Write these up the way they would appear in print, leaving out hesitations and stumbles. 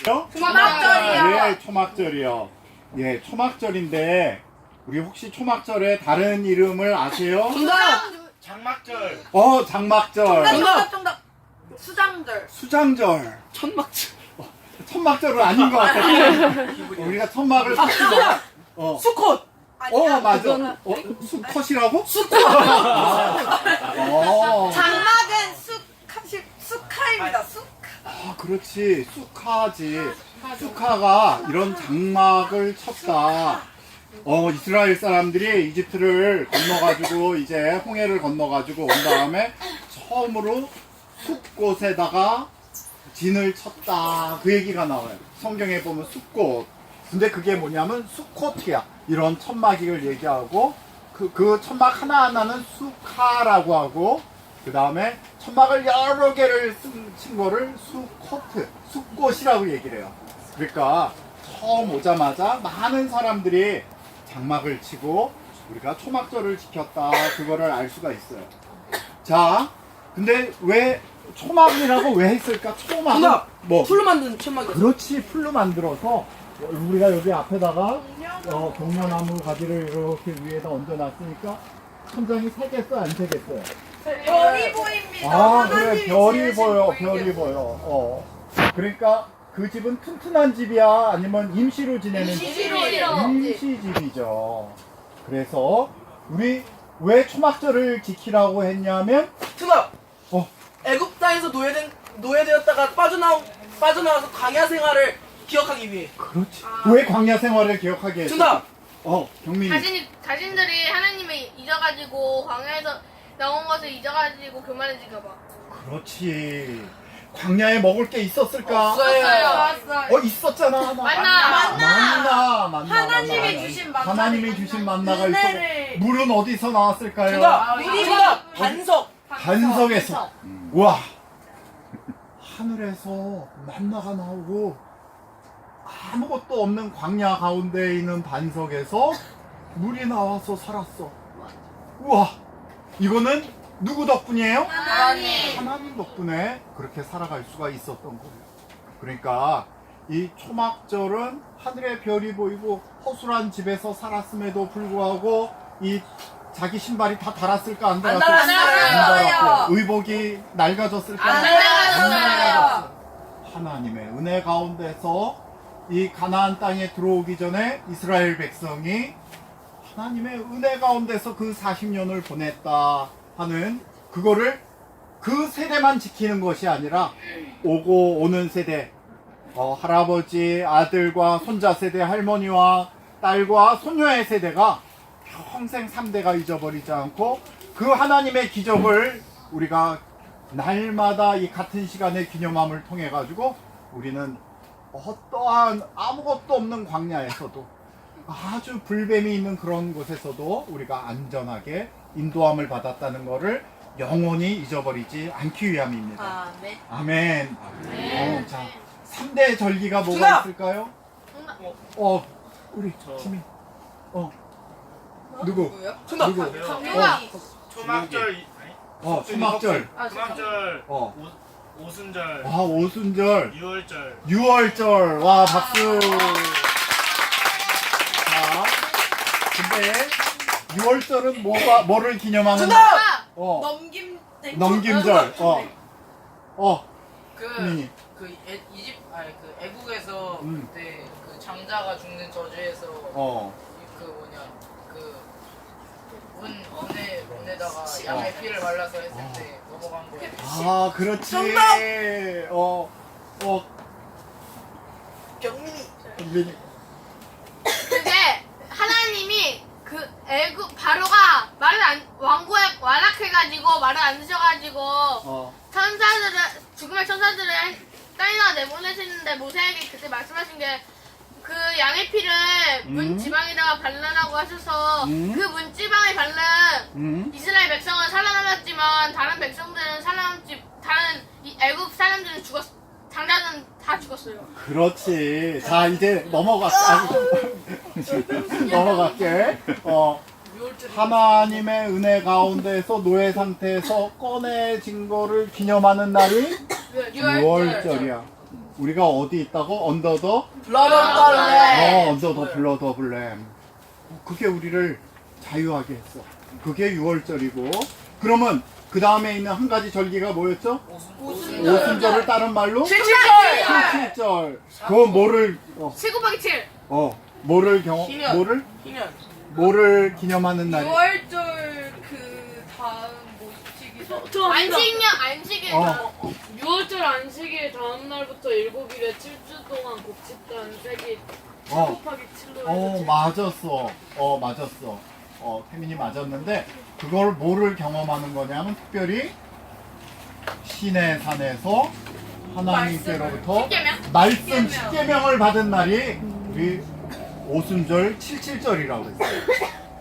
초막절이요. 예, 초막절이요. 예, 초막절인데 우리 혹시 초막절의 다른 이름을 아세요? 정답! 장막절. 장막절. 정답. 수장절. 수장절. 천막절. 천막절은 아닌 것 같아요. 우리가 천막을 정답! 수컷! 맞아. 수컷이라고? 장막은 수카입니다. 그렇지. 수카지. 수카가 이런 장막을 쳤다. 이스라엘 사람들이 이집트를 건너가지고 이제 홍해를 건너가지고 온 다음에 처음으로 숲곳에다가 진을 쳤다. 그 얘기가 나와요. 성경에 보면 숲곳. 근데 그게 뭐냐면 수코트야. 이런 천막을 얘기하고 그 천막 하나하나는 수카라고 하고 그 다음에 천막을 여러 개를 친 거를 수코트, 숲꽃이라고 얘기를 해요. 그러니까 처음 오자마자 많은 사람들이 장막을 치고 우리가 초막절을 지켰다. 그거를 알 수가 있어요. 자, 근데 왜 초막이라고 왜 했을까? 초막은 정답! 뭐? 풀로 만든 천막이었어. 그렇지, 풀로 만들어서 우리가 여기 앞에다가 경려나무 가지를 이렇게 위에다 얹어놨으니까 천장이 새겠어, 안 새겠어요? 별이 보입니다. 그래, 하나님이 별이 지으신 보여, 보이게 별이 보여. 그러니까 그 집은 튼튼한 집이야, 아니면 임시로 지내는 임시집이죠. 그래서 우리 왜 초막절을 지키라고 했냐면 정답! 어. 애굽 땅에서 노예되었다가 빠져나와서 광야 생활을 기억하기 위해. 그렇지. 왜 광야 생활을 기억하게 했어? 정답! 경민이. 자신들이 하나님을 잊어가지고 광야에서 나온 것을 잊어가지고 교만해질까 봐. 그렇지. 광야에 먹을 게 있었을까? 없어요. 있었잖아. 만나. 하나님이 주신 만나. 하나님이 주신 만나가 있어. 은혜를. 물은 어디서 나왔을까요? 정답! 정답! 반석! 반석에서. 와. 하늘에서 만나가 나오고 아무것도 없는 광야 가운데 있는 반석에서 물이 나와서 살았어. 우와. 이거는 누구 덕분이에요? 하나님 덕분에 그렇게 살아갈 수가 있었던 거예요. 그러니까 이 초막절은 하늘의 별이 보이고 허술한 집에서 살았음에도 불구하고 이 자기 신발이 다 닳았을까 안 닳았을까? 안 닳았어요. 의복이 낡아졌을까? 안 낡아졌어요. 하나님의 은혜 가운데서 이 가나안 땅에 들어오기 전에 이스라엘 백성이 하나님의 은혜 가운데서 그 40년을 보냈다 하는 그거를 그 세대만 지키는 것이 아니라 오고 오는 세대, 할아버지, 아들과 손자 세대, 할머니와 딸과 손녀의 세대가 평생 3대가 잊어버리지 않고 그 하나님의 기적을 우리가 날마다 이 같은 시간에 기념함을 통해 가지고 우리는 어떠한 아무것도 없는 광야에서도 아주 불뱀이 있는 그런 곳에서도 우리가 안전하게 인도함을 받았다는 것을 영원히 잊어버리지 않기 위함입니다. 아멘. 자, 3대 절기가 뭐가 정답! 있을까요? 우리 지민. 누구? 정답! 누구? 초막절. 초막절. 초막절. 오순절. 오순절. 유월절. 유월절. 와, 박수. 자, 근데 유월절은 뭐를 기념하는? 정답! 넘김절. 그 애국에서 음. 그때 그 장자가 죽는 저주에서 문에다가 양의 피를 발라서 했을 때 넘어간 거예요. 그렇지. 정답! 경민이. 그게 하나님이 그 애굽 바로가 왕국에 완악해가지고 말을 안 드셔가지고 죽음의 천사들을 땅에다가 내보내시는데 모세에게 그때 말씀하신 게 그 양의 피를 문 지방에다가 발라라고 하셔서 그 문 지방에 바른 이스라엘 백성은 살아남았지만 다른 백성들은 다른 애굽 사람들은 장자들은 다 죽었어요. 그렇지. 자, 이제 넘어갈게. 하나님의 은혜 가운데서 노예 상태에서 꺼내진 거를 기념하는 날이 유월절이야. 우리가 어디 있다고? 언더 더? 블러드 언더 더 블러드 오브 램. 그게 우리를 자유하게 했어. 그게 6월절이고. 그러면 그 다음에 있는 한 가지 절기가 뭐였죠? 오순절을 다른 말로? 77절. 그거 뭐를 7 곱하기 7. 뭐를 기념. 뭐를 희년. 뭐를 기념하는 날이? 6월절 그 다음 모시기 안식일. 6월절 안식일 다음 날부터 7일에 7주 동안 곡식단 세기 어. 곱하기 7로 맞았어. 맞았어. 태민이 맞았는데 그걸 뭐를 경험하는 거냐면 특별히 신의 산에서 하나님께로부터 십계명? 말씀 10계명을 받은 날이 우리 오순절 77절이라고 했어요.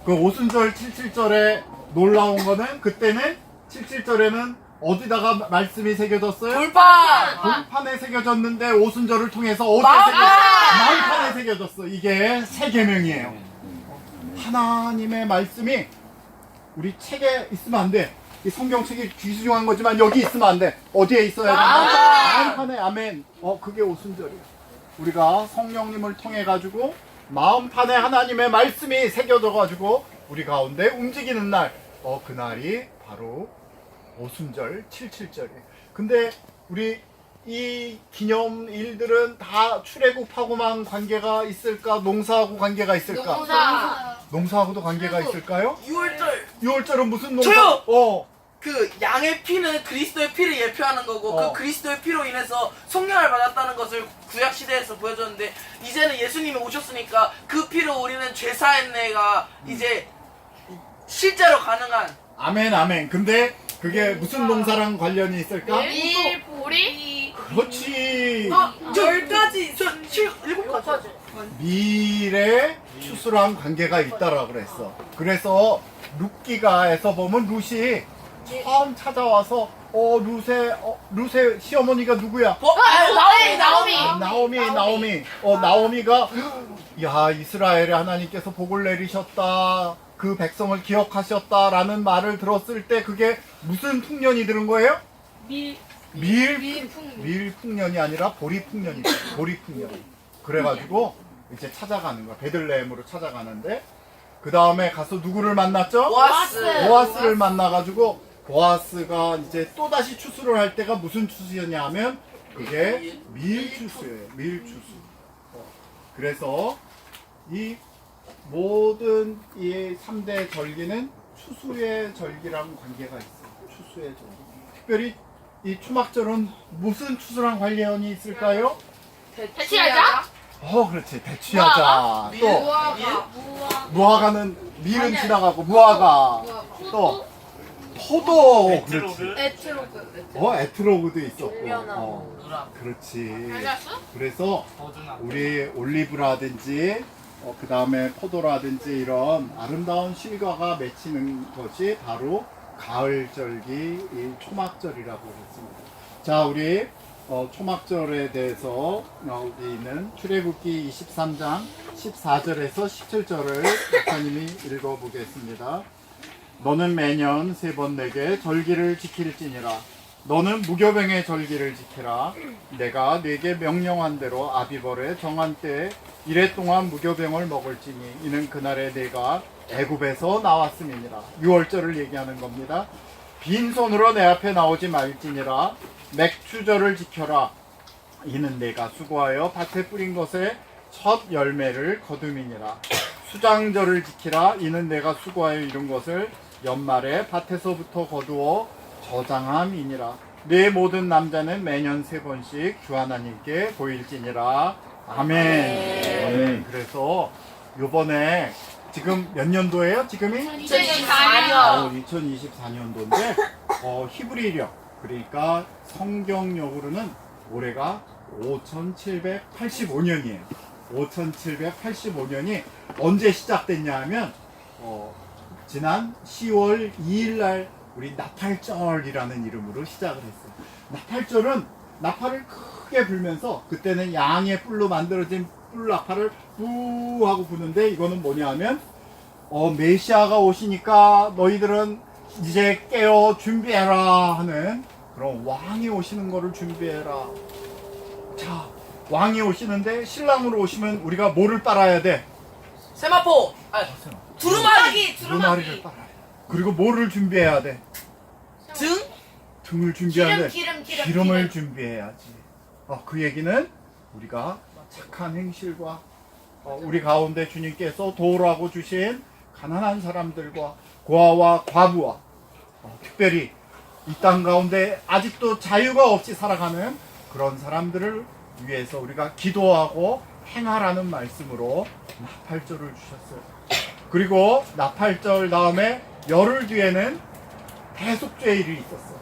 그 오순절 77절에 놀라운 거는 그때는 77절에는 어디다가 말씀이 새겨졌어요? 돌판. 돌판에 새겨졌는데 오순절을 통해서 어디에 마음판에 새겨졌어. 이게 새 계명이에요. 하나님의 말씀이 우리 책에 있으면 안 돼. 이 성경책이 귀중한 거지만 여기 있으면 안 돼. 어디에 있어야 돼? 마음판에. 아멘. 그게 오순절이야. 우리가 성령님을 통해 가지고 마음판에 하나님의 말씀이 새겨져 가지고 우리 가운데 움직이는 날. 그날이 바로 오순절 77절이에요. 근데 우리 이 기념일들은 다 출애굽하고만 관계가 있을까? 농사하고 관계가 있을까? 농사하고도 관계가 있을까요? 6월절은 무슨 농사? 저요! 그 양의 피는 그리스도의 피를 예표하는 거고 그 그리스도의 피로 인해서 성령을 받았다는 것을 구약 시대에서 보여줬는데 이제는 예수님이 오셨으니까 그 피로 우리는 죄사했네가 이제 실제로 가능한. 아멘. 근데 그게 무슨 농사랑 관련이 있을까? 밀, 보리. 그렇지. 10가지 7가지. 밀의 추수랑 관계가 있다라고 그랬어. 그래서 룻기가에서 보면 룻이 처음 찾아와서 룻의 시어머니가 누구야? 나오미. 나오미가 야, 이스라엘에 하나님께서 복을 내리셨다. 그 백성을 기억하셨다라는 말을 들었을 때 그게 무슨 풍년이 들은 거예요? 밀 풍년이 아니라 보리 풍년이다. 보리 풍년. 그래가지고 이제 찾아가는 거야. 베들레헴으로 찾아가는데 그 다음에 가서 누구를 만났죠? 보아스를 만나가지고 보아스가 이제 또 다시 추수를 할 때가 무슨 추수였냐 하면 그게 밀 추수예요. 밀 추수. 그래서 이 모든 이 3대 절기는 추수의 절기랑 관계가 있어요. 추수의 절기. 특별히 이 초막절은 무슨 추수랑 관련이 있을까요? 대치하자. 그렇지. 대취하자. 또 무화과는 밀은 지나가고 무화과. 또 포도. 그렇지. 에트로그도 있었고. 그렇지. 알았어? 그래서 우리 올리브라든지 그 다음에 포도라든지 이런 아름다운 실과가 맺히는 것이 바로 가을절기 이 초막절이라고 했습니다. 자, 우리 초막절에 대해서 여기 있는 출애굽기 23장 14절에서 17절을 목사님이 읽어보겠습니다. 너는 매년 3번 내게 절기를 지킬지니라. 너는 무교병의 절기를 지키라. 내가 네게 명령한 대로 아비벌의 정한 때에 이래 동안 무교병을 먹을지니 이는 그날에 내가 애굽에서 나왔음이니라. 6월절을 얘기하는 겁니다. 빈손으로 내 앞에 나오지 말지니라. 맥추절을 지켜라. 이는 내가 수고하여 밭에 뿌린 것에 첫 열매를 거둠이니라. 수장절을 지키라. 이는 내가 수고하여 이룬 것을 연말에 밭에서부터 거두어 저장함이니라. 내 모든 남자는 매년 3번씩 주 하나님께 보일지니라. 아멘. 그래서 요번에 지금 몇 년도예요? 지금이? 2024년. 2024년도인데 히브리력 그러니까 성경력으로는 올해가 5785년이에요. 5785년이 언제 시작됐냐 하면 지난 10월 2일 날 우리 나팔절이라는 이름으로 시작을 했어요. 나팔절은 나팔을 크게 불면서 그때는 양의 뿔로 만들어진 뿔 나팔을 뿌 하고 부는데 이거는 뭐냐 하면 메시아가 오시니까 너희들은 이제 깨어 준비해라 하는 그런 왕이 오시는 거를 준비해라. 왕이 오시는데 신랑으로 오시면 우리가 뭐를 빨아야 돼? 세마포. 두루마기. 두루마리를 빨아야 돼. 그리고 뭐를 준비해야 돼? 등. 등을 준비해야 돼. 기름. 기름을 준비해야지. 그 얘기는 우리가 착한 행실과 우리 가운데 주님께서 도우라고 주신 가난한 사람들과 고아와 과부와 특별히 이 땅 가운데 아직도 자유가 없이 살아가는 그런 사람들을 위해서 우리가 기도하고 행하라는 말씀으로 나팔절을 주셨어요. 그리고 나팔절 다음에 열흘 뒤에는 대속죄일이 있었어요.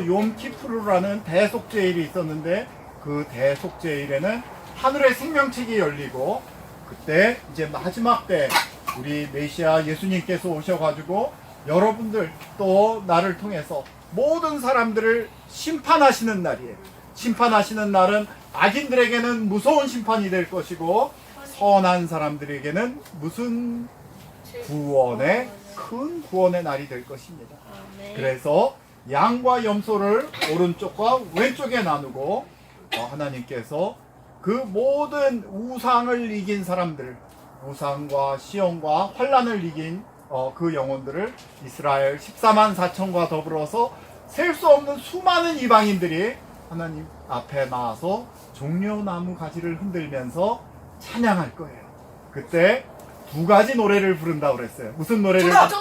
욤키푸르라는 대속죄일이 있었는데 그 대속죄일에는 하늘의 생명책이 열리고 그때 이제 마지막 때 우리 메시아 예수님께서 오셔가지고 여러분들 또 나를 통해서 모든 사람들을 심판하시는 날이에요. 심판하시는 날은 악인들에게는 무서운 심판이 될 것이고 선한 사람들에게는 무슨 구원의 큰 구원의 날이 될 것입니다. 그래서 양과 염소를 오른쪽과 왼쪽에 나누고 하나님께서 그 모든 우상을 이긴 사람들, 우상과 시험과 환난을 이긴 그 영혼들을 이스라엘 14만 4천과 더불어서 셀 수 없는 수많은 이방인들이 하나님 앞에 나와서 종려나무 가지를 흔들면서 찬양할 거예요. 그때 두 가지 노래를 부른다고 그랬어요. 무슨 노래를? 정답.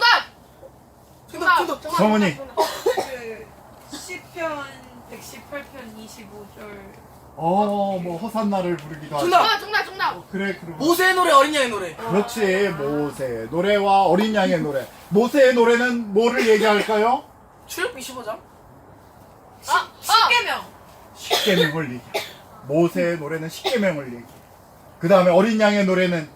성은이. 그 시편 118편 25절. 뭐 허산나를 부르기도 하죠. 정답. 그래, 그럼. 모세의 노래, 어린 양의 노래. 그렇지, 모세 노래와 어린 양의 노래. 모세의 노래는 뭐를 얘기할까요? 출애굽기 15장. 십계명. 십계명을 얘기. 모세의 노래는 십계명을 얘기. 그 다음에 어린 양의 노래는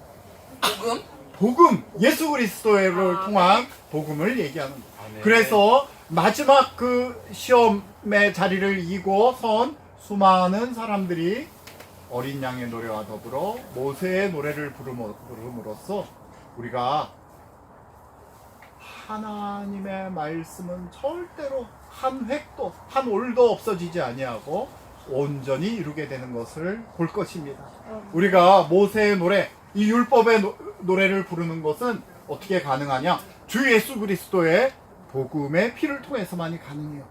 복음, 예수 그리스도를 통한 복음을 얘기하는 거예요. 그래서 마지막 그 시험의 자리를 이고 선 수많은 사람들이 어린 양의 노래와 더불어 모세의 노래를 부름으로써 우리가 하나님의 말씀은 절대로 한 획도 한 올도 없어지지 아니하고 온전히 이루게 되는 것을 볼 것입니다. 우리가 모세의 노래, 이 율법의 노래를 부르는 것은 어떻게 가능하냐? 주 예수 그리스도의 복음의 피를 통해서만이 가능해요.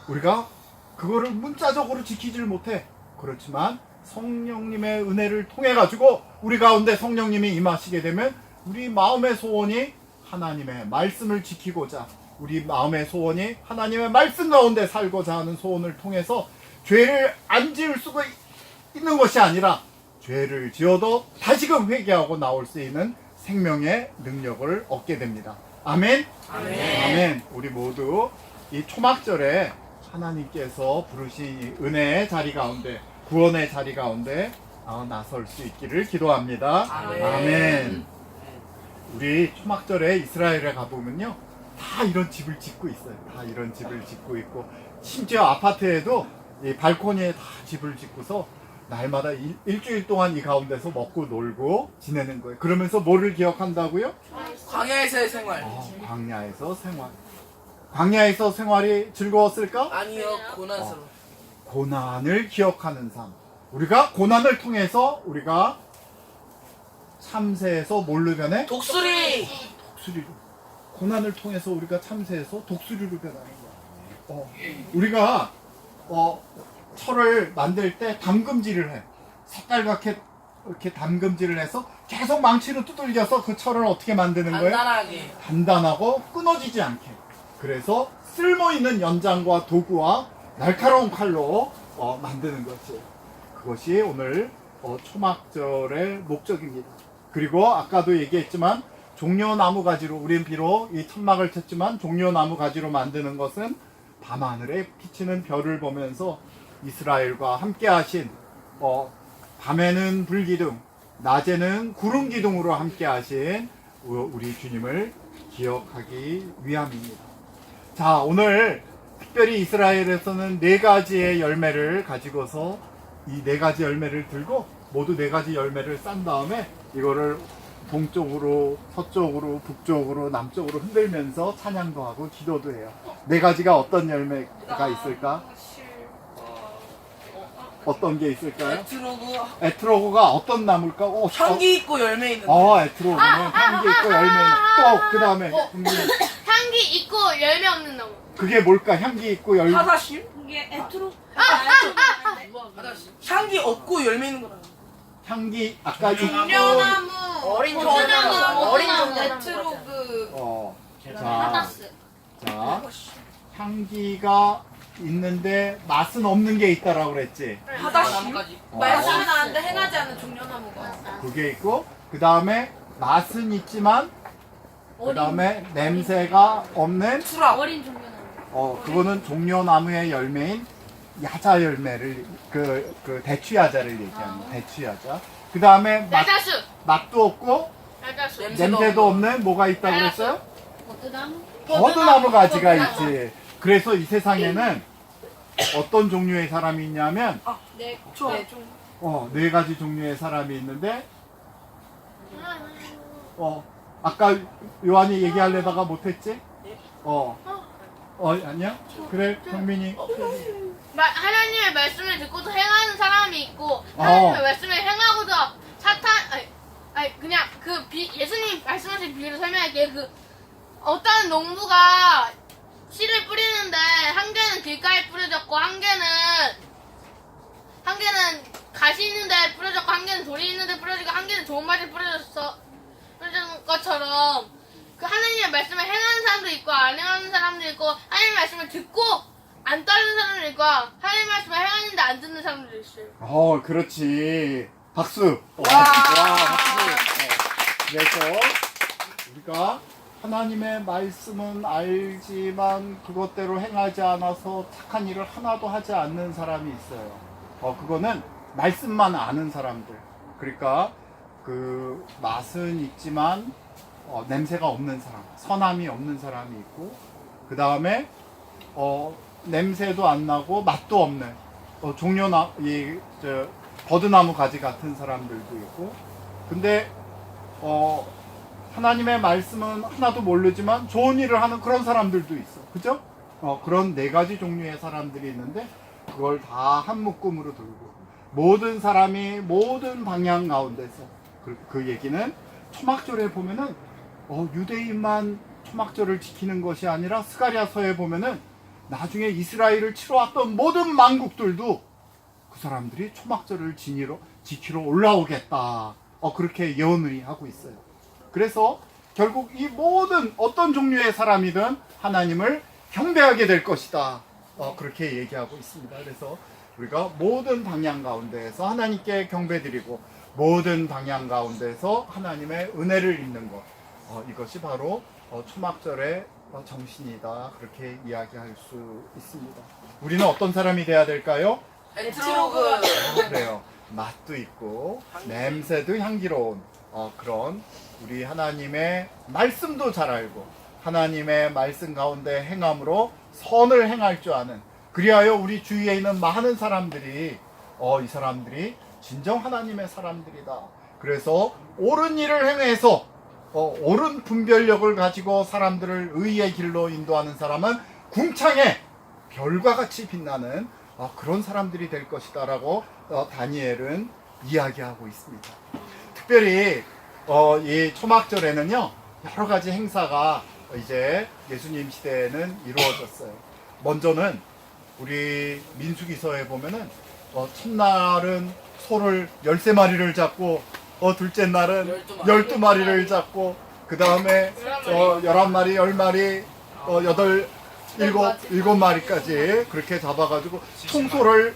우리가 그거를 문자적으로 지키질 못해. 그렇지만 성령님의 은혜를 통해 가지고 우리 가운데 성령님이 임하시게 되면 우리 마음의 소원이 하나님의 말씀을 지키고자, 우리 마음의 소원이 하나님의 말씀 가운데 살고자 하는 소원을 통해서 죄를 안 지을 수가 있는 것이 아니라 죄를 지어도 다시금 회개하고 나올 수 있는 생명의 능력을 얻게 됩니다. 아멘. 아멘. 우리 모두 이 초막절에 하나님께서 부르신 이 은혜의 자리 가운데, 구원의 자리 가운데 나설 수 있기를 기도합니다. 아멘. 우리 초막절에 이스라엘에 가보면요, 다 이런 집을 짓고 있어요. 다 이런 집을 짓고 있고, 심지어 아파트에도 이 발코니에 다 집을 짓고서 날마다 일주일 동안 이 가운데서 먹고 놀고 지내는 거예요. 그러면서 뭐를 기억한다고요? 광야에서의 생활. 광야에서 생활. 광야에서 생활이 즐거웠을까? 아니요, 고난스러워. 고난을 기억하는 삶. 우리가 고난을 통해서 우리가 참새에서 뭘로 변해? 독수리. 독수리로. 고난을 통해서 우리가 참새에서 독수리로 변하는 거야. 우리가 철을 만들 때 담금질을 해. 색깔같게 이렇게 담금질을 해서 계속 망치로 두들겨서 그 철을 어떻게 만드는 거예요? 단단하게. 단단하고 끊어지지 않게. 그래서 쓸모있는 연장과 도구와 날카로운 칼로 만드는 것이에요. 그것이 오늘 초막절의 목적입니다. 그리고 아까도 얘기했지만 종려나무 가지로, 우린 비록 이 천막을 쳤지만 종려나무 가지로 만드는 것은 밤하늘에 비치는 별을 보면서 이스라엘과 함께 하신 밤에는 불기둥, 낮에는 구름기둥으로 함께 하신 우리 주님을 기억하기 위함입니다. 자, 오늘 특별히 이스라엘에서는 4가지의 열매를 가지고서 이 4가지 열매를 들고 모두 4가지 열매를 싼 다음에 이거를 동쪽으로, 서쪽으로, 북쪽으로, 남쪽으로 흔들면서 찬양도 하고 기도도 해요. 4가지가 어떤 열매가 있을까? 어떤 게 있을까요? 에트로그 에트로그가 어떤 나무일까? 향기 있고 열매 있는 에트로그는 향기 있고 열매 있는. 또 그 다음에 향기 있고 열매 없는 나무. 그게 뭘까? 향기 있고 열매. 하다심? 이게 에트로 향기 없고 열매 있는 거라. 향기 아까 종려나무 어린 버드나무 종려나무, 어린 버드나무 종려나무. 에트로그 자 향기가 있는데 맛은 없는 게 있다라고 그랬지. 하다심? 말씀은 나는데 행하지 않는 종려나무가 그게 있고 그 다음에 맛은 있지만 그 다음에 냄새가 없는 수락. 그거는 종려나무의 열매인 야자 열매를 그 대추야자를 얘기하는 대추야자. 그 다음에 야자수. 맛도 없고 야자수. 냄새도 없는 뭐가 있다고 그랬어요? 버드나무. 버드나무 가지가 있지. 그래서 이 세상에는 어떤 종류의 사람이 있냐면 네, 네 가지 종류의 사람이 있는데 아까 요한이 얘기하려다가 못했지? 아니야? 그래 경민이 하나님의 말씀을 듣고도 행하는 사람이 있고 하나님의 말씀을 행하고도 그냥 예수님 말씀하신 비유를 설명할게요. 어떤 농부가 씨를 뿌리는데 한 개는 길가에 뿌려졌고 한 개는 가시 있는데 뿌려졌고 한 개는 돌이 있는데 뿌려지고 한 개는 좋은 맛에 뿌려진 것처럼 하나님의 말씀을 행하는 사람도 있고 안 행하는 사람도 있고 하나님의 말씀을 듣고 안 따르는 사람도 있고 하나님의 말씀을 행하는데 안 듣는 사람도 있어요. 그렇지. 박수. 박수. 그래서 우리가 하나님의 말씀은 알지만 그것대로 행하지 않아서 착한 일을 하나도 하지 않는 사람이 있어요. 그거는 말씀만 아는 사람들. 그러니까 그 맛은 있지만 냄새가 없는 사람, 선함이 없는 사람이 있고, 그 다음에 냄새도 안 나고 맛도 없는 버드나무 가지 같은 사람들도 있고. 근데 하나님의 말씀은 하나도 모르지만 좋은 일을 하는 그런 사람들도 있어. 그죠? 그런 네 가지 종류의 사람들이 있는데 그걸 다 한 묶음으로 들고 모든 사람이 모든 방향 가운데서 그 얘기는 초막절에 보면은 유대인만 초막절을 지키는 것이 아니라 스가랴서에 보면은 나중에 이스라엘을 치러왔던 모든 만국들도 그 사람들이 초막절을 지키러 올라오겠다. 그렇게 예언을 하고 있어요. 그래서 결국 이 모든 어떤 종류의 사람이든 하나님을 경배하게 될 것이다. 그렇게 얘기하고 있습니다. 그래서 우리가 모든 방향 가운데에서 하나님께 경배드리고 모든 방향 가운데서 하나님의 은혜를 입는 것. 이것이 바로 초막절의 정신이다. 그렇게 이야기할 수 있습니다. 우리는 어떤 사람이 돼야 될까요? 에트로그. 그래요. 맛도 있고 냄새도 향기로운 그런 우리 하나님의 말씀도 잘 알고 하나님의 말씀 가운데 행함으로 선을 행할 줄 아는, 그리하여 우리 주위에 있는 많은 사람들이 이 사람들이 진정 하나님의 사람들이다. 그래서 옳은 일을 행해서 옳은 분별력을 가지고 사람들을 의의 길로 인도하는 사람은 궁창에 별과 같이 빛나는 그런 사람들이 될 것이다 라고 다니엘은 이야기하고 있습니다. 특별히 이 초막절에는요 여러 가지 행사가 이제 예수님 시대에는 이루어졌어요. 먼저는 우리 민수기서에 보면은 첫날은 소를 13마리를 잡고 둘째 날은 12마리를 잡고 그 다음에 11마리, 10마리, 7마리까지 그렇게 잡아가지고 총소를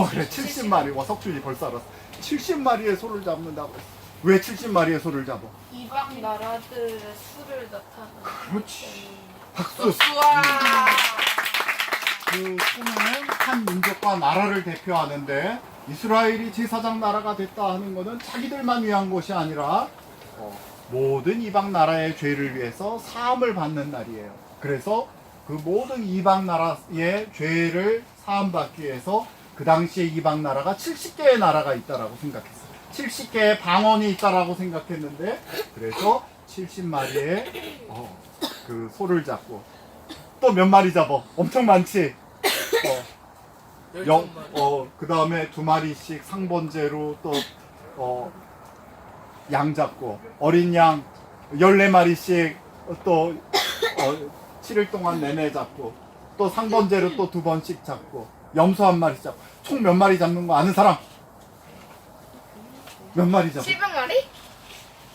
그래 70마리. 석준이 벌써 알았어. 70마리의 소를 잡는다고 했어. 왜 70마리의 소를 잡아? 이방 나라들의 수를 나타내는. 그렇지. 박수. 그 소는 한 민족과 나라를 대표하는데 이스라엘이 제사장 나라가 됐다 하는 것은 자기들만 위한 것이 아니라 모든 이방 나라의 죄를 위해서 사함을 받는 날이에요. 그래서 그 모든 이방 나라의 죄를 사함받기 위해서 그 당시에 이방 나라가 70개의 나라가 있다라고 생각했어요. 70개의 방언이 있다라고 생각했는데 그래서 70마리의 그 소를 잡고 또 몇 마리 잡아? 엄청 많지? 그 다음에 2마리씩 상번제로 또 양 잡고 어린 양 14마리씩 또 7일 동안 내내 잡고 또 상번제로 또 2번씩 잡고 염소 1마리 잡고 총 몇 마리 잡는 거 아는 사람? 몇 마리 잡고? 700마리?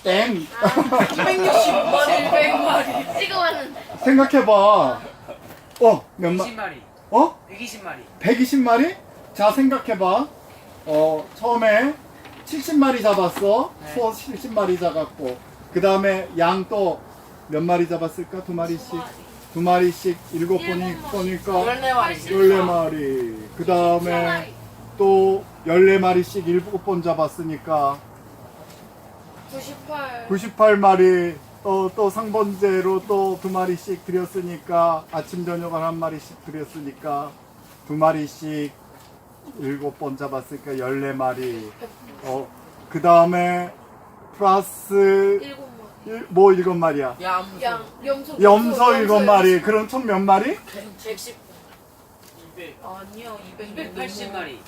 땡! 265마리. 100마리. 찍어봤는데. 생각해봐. 몇 마리? 120마리. 120마리. 120마리? 자, 생각해봐. 처음에 70마리 잡았어. 소 70마리 잡았고. 그 다음에 양 또 몇 마리 잡았을까? 2마리씩. 2마리씩 7번이니까 14마리. 14마리. 그 다음에 또 14마리씩 7번 잡았으니까 98. 98마리. 또 상번제로 또 2마리씩 드렸으니까 아침 저녁을 1마리씩 드렸으니까 2마리씩 7번 잡았으니까 14마리. 그 다음에 플러스 7마리. 뭐 7마리야? 양. 염소. 염소 7마리. 그럼 총 몇 마리? 110. 아니요, 280마리.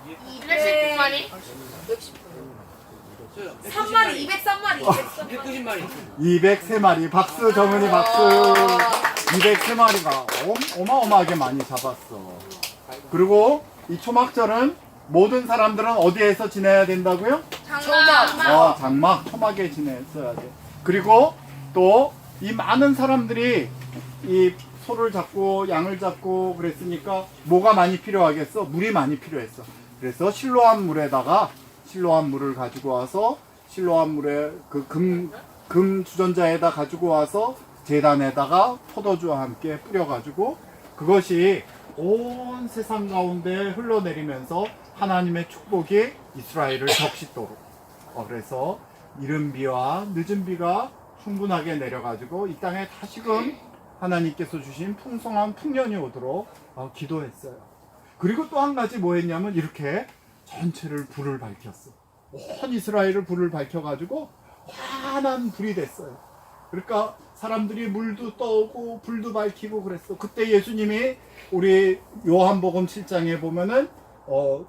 219마리? 3마리, 203마리. 290마리. 203마리. 박수 정은이 박수. 203마리가 어마어마하게 많이 잡았어. 그리고 이 초막절은 모든 사람들은 어디에서 지내야 된다고요? 장막. 장막, 초막에 지냈어야 돼. 그리고 또 이 많은 사람들이 이 소를 잡고 양을 잡고 그랬으니까 뭐가 많이 필요하겠어? 물이 많이 필요했어. 그래서 실로암 물에다가 실로암 물을 가지고 와서 실로암 물에 그 금 주전자에다 가지고 와서 제단에다가 포도주와 함께 뿌려가지고 그것이 온 세상 가운데 흘러내리면서 하나님의 축복이 이스라엘을 적시도록 그래서 이른 비와 늦은 비가 충분하게 내려가지고 이 땅에 다시금 하나님께서 주신 풍성한 풍년이 오도록 기도했어요. 그리고 또 한 가지 뭐 했냐면 이렇게 전체를 불을 밝혔어. 온 이스라엘을 불을 밝혀가지고 환한 불이 됐어요. 그러니까 사람들이 물도 떠오고 불도 밝히고 그랬어. 그때 예수님이 우리 요한복음 7장에 보면은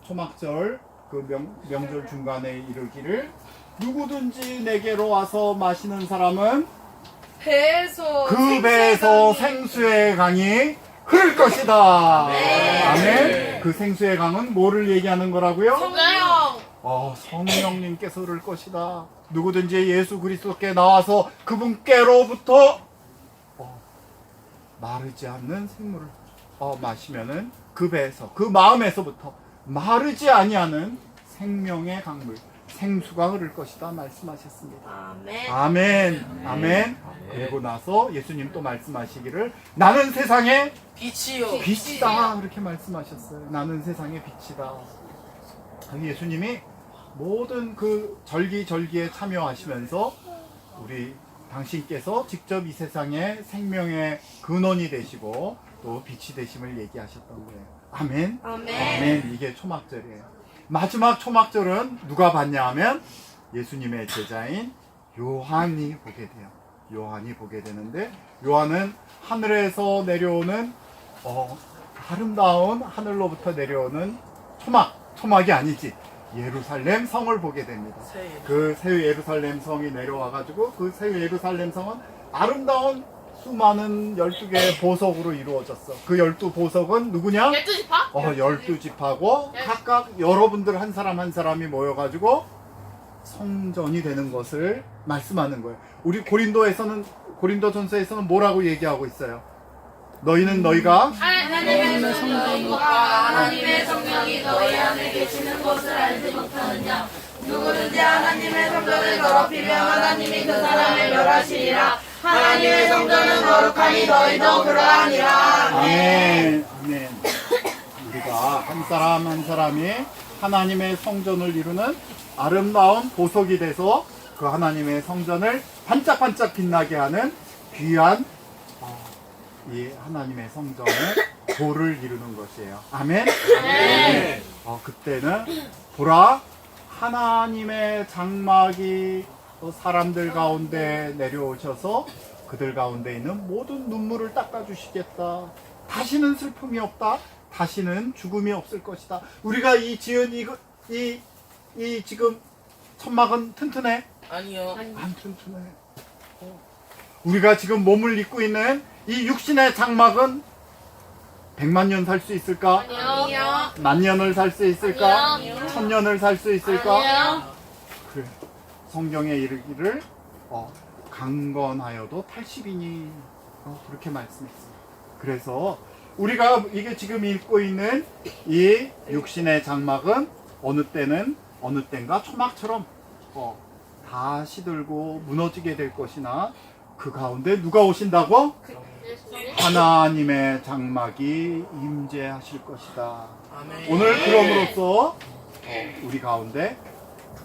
초막절 그 명절 중간에 이르기를 누구든지 내게로 와서 마시는 사람은 배에서. 그 배에서 생수의 강이 흐를 것이다. 아멘. 그 생수의 강은 뭐를 얘기하는 거라고요? 성령. 성령님께서 흐를 것이다. 누구든지 예수 그리스도께 나와서 그분께로부터 마르지 않는 생물을 마시면은 그 배에서 그 마음에서부터 마르지 아니하는 생명의 강물 생수가 흐를 것이다 말씀하셨습니다. 아멘. 아멘. 아멘. 그리고 나서 예수님 또 말씀하시기를 나는 세상의 빛이요. 빛이다 그렇게 말씀하셨어요. 나는 세상의 빛이다. 예수님이 모든 그 절기에 참여하시면서 우리 당신께서 직접 이 세상에 생명의 근원이 되시고 또 빛이 되심을 얘기하셨던 거예요. 아멘. 아멘. 이게 초막절이에요. 마지막 초막절은 누가 받냐 하면 예수님의 제자인 요한이 보게 돼요. 요한이 보게 되는데 요한은 하늘에서 내려오는 아름다운 하늘로부터 내려오는 초막이 아니지 예루살렘 성을 보게 됩니다. 그 새 예루살렘 성이 내려와 가지고 그 새 예루살렘 성은 아름다운 수많은 12개의 보석으로 이루어졌어. 그 12보석은 누구냐? 12지파? 12지파고 각각 여러분들 한 사람 한 사람이 모여가지고 성전이 되는 것을 말씀하는 거예요. 우리 고린도전서에서는 뭐라고 얘기하고 있어요? 너희는 너희가 하나님의 성령이고 하나님의 성령이 너희 안에 계시는 것을 알지 못하느냐. 누구든지 하나님의 성전을 더럽히면 하나님이 그 사람을 멸하시리라. 하나님의 성전은 거룩하니 너희도 그러하니라. 아멘. 아멘. 우리가 한 사람 한 사람이 하나님의 성전을 이루는 아름다운 보석이 돼서 그 하나님의 성전을 반짝반짝 빛나게 하는 귀한 이 하나님의 성전의 도를 이루는 것이에요. 아멘. 아멘. 그때는 보라 하나님의 장막이 사람들 가운데 내려오셔서 그들 가운데 있는 모든 눈물을 닦아주시겠다. 다시는 슬픔이 없다. 다시는 죽음이 없을 것이다. 우리가 이 지은 이 지금 천막은 튼튼해? 아니요. 안 튼튼해. 우리가 지금 몸을 입고 있는 이 육신의 장막은 100만 년 살 수 있을까? 아니요. 만 년을 살 수 있을까? 아니요. 1000년을 살 수 있을까? 아니요. 그래. 성경에 이르기를 강건하여도 80이니 그렇게 말씀했어요. 그래서 우리가 이게 지금 읽고 있는 이 육신의 장막은 어느 때인가 초막처럼 다 시들고 무너지게 될 것이나 그 가운데 누가 오신다고? 하나님의 장막이 임재하실 것이다. 아멘. 오늘 그럼으로써 우리 가운데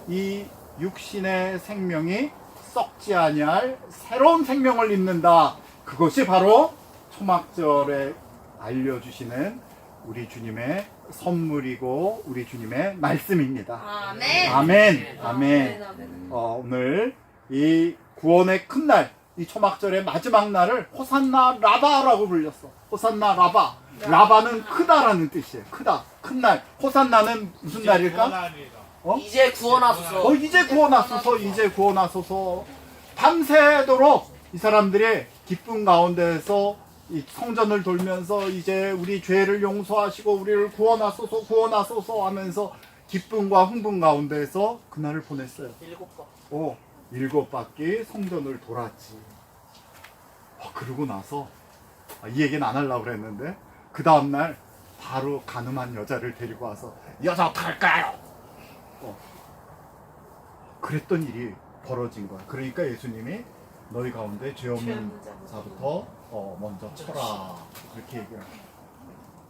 이 육신의 생명이 썩지 아니할 새로운 생명을 입는다. 그것이 바로 초막절에 알려주시는 우리 주님의 선물이고 우리 주님의 말씀입니다. 아멘. 아멘. 아멘. 오늘 이 구원의 큰 날, 이 초막절의 마지막 날을 호산나 라바라고 불렸어. 호산나 라바. 라바는 크다라는 뜻이에요. 크다. 큰 날. 호산나는 무슨 날일까? 이제 구원하소서. 이제 구원하소서. 이제 구원하소서. 밤새도록 이 사람들이 기쁨 가운데에서 이 성전을 돌면서 이제 우리 죄를 용서하시고 우리를 구원하소서 구원하소서 하면서 기쁨과 흥분 가운데에서 그날을 보냈어요. 7번. 7바퀴 성전을 돌았지. 그러고 나서 이 얘기는 안 하려고 그랬는데 그 다음날 바로 가늠한 여자를 데리고 와서 여자 어떡할까요? 그랬던 일이 벌어진 거야. 그러니까 예수님이 너희 가운데 죄 없는 자부터 먼저 쳐라 그렇게 얘기를 해요.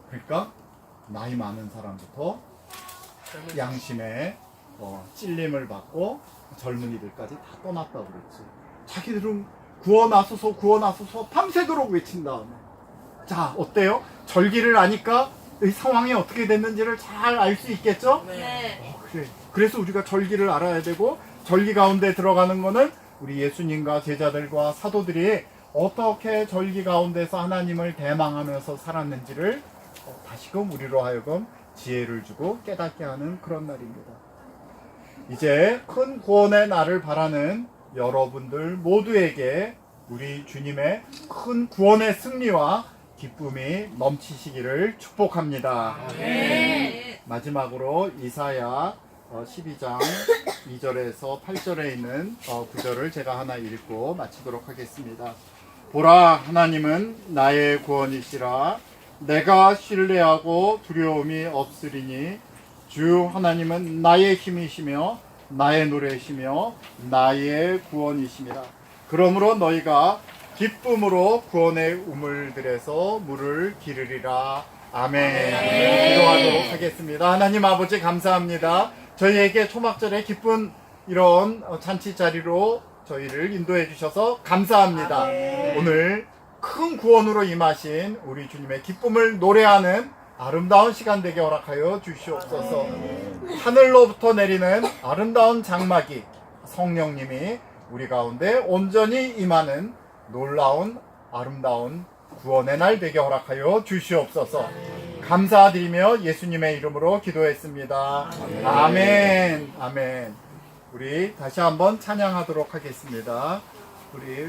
그러니까 나이 많은 사람부터 양심에 찔림을 받고 젊은이들까지 다 떠났다고 그랬지. 자기들은 구원하소서 구원하소서 밤새도록 외친 다음에 자 어때요? 절기를 아니까 이 상황이 어떻게 됐는지를 잘 알 수 있겠죠? 네. 그래. 그래서 우리가 절기를 알아야 되고 절기 가운데 들어가는 거는 우리 예수님과 제자들과 사도들이 어떻게 절기 가운데서 하나님을 대망하면서 살았는지를 다시금 우리로 하여금 지혜를 주고 깨닫게 하는 그런 날입니다. 이제 큰 구원의 날을 바라는 여러분들 모두에게 우리 주님의 큰 구원의 승리와 기쁨이 넘치시기를 축복합니다. 마지막으로 이사야 12장 2절에서 8절에 있는 구절을 제가 하나 읽고 마치도록 하겠습니다. 보라, 하나님은 나의 구원이시라. 내가 신뢰하고 두려움이 없으리니 주 하나님은 나의 힘이시며 나의 노래이시며 나의 구원이십니다. 그러므로 너희가 기쁨으로 구원의 우물들에서 물을 기르리라. 아멘. 기도하도록 하겠습니다. 하나님 아버지 감사합니다. 저희에게 초막절에 기쁜 이런 잔치 자리로 저희를 인도해 주셔서 감사합니다. 오늘 큰 구원으로 임하신 우리 주님의 기쁨을 노래하는 아름다운 시간 되게 허락하여 주시옵소서. 하늘로부터 내리는 아름다운 장막이 성령님이 우리 가운데 온전히 임하는 놀라운 아름다운 구원의 날 되게 허락하여 주시옵소서. 감사드리며 예수님의 이름으로 기도했습니다. 아멘. 아멘. 우리 다시 한번 찬양하도록 하겠습니다. 우리